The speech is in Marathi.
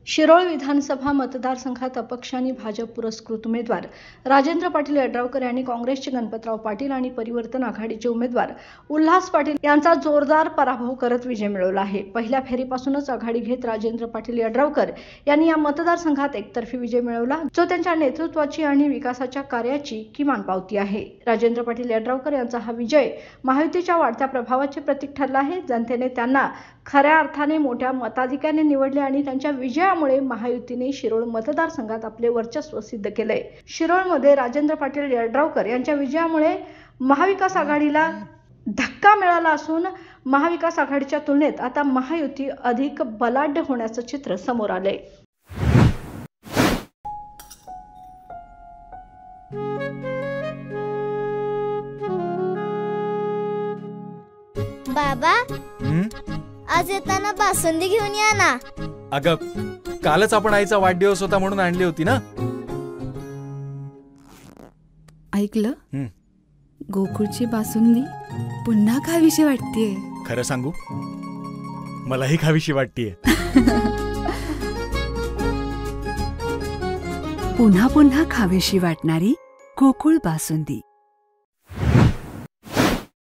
शिरोळ विधानसभा मतदारसंघात अपक्ष आणि भाजप पुरस्कृत उमेदवार राजेंद्र पाटील यड्रावकर यांनी काँग्रेसचे गणपतराव पाटील आणि परिवर्तन आघाडीचे उमेदवार उल्हास पाटील यांचा जोरदार पराभव करत विजय मिळवला आहे। पहिल्या फेरीपासूनच आघाडी घेत राजेंद्र पाटील यड्रावकर यांनी या मतदारसंघात एकतर्फी विजय मिळवला, जो त्यांच्या नेतृत्वाची आणि विकासाच्या कार्याची किमान पावती आहे। राजेंद्र पाटील यड्रावकर यांचा हा विजय महायुतीच्या वाढत्या प्रभावाचे प्रतीक ठरला आहे। जनतेने त्यांना खऱ्या अर्थाने मोठ्या मताधिक्याने निवडले आणि त्यांच्या विजयामुळे महायुतीने शिरोळ मतदारसंघात आपले वर्चस्व सिद्ध केले। शिरोळमध्ये राजेंद्र पाटील यड्रावकर यांच्या विजयामुळे महाविकास आघाडीला धक्का मिळाला असून महाविकास आघाडीच्या तुलनेत आता महायुती अधिक बलाढ्य होण्याचे चित्र समोर आले। बाबा, आज येताना बासुंदी घेऊन या ना। अगं, कालच आपण आईचा वाढदिवस होता म्हणून आणली होती ना। ऐकलं, गोकुळची बासुंदी पुन्हा खावीशी वाटतेय। खरं सांगू, मलाही खावीशी वाटतेय। पुन्हा पुन्हा खावीशी वाटणारी गोकुळ बासुंदी।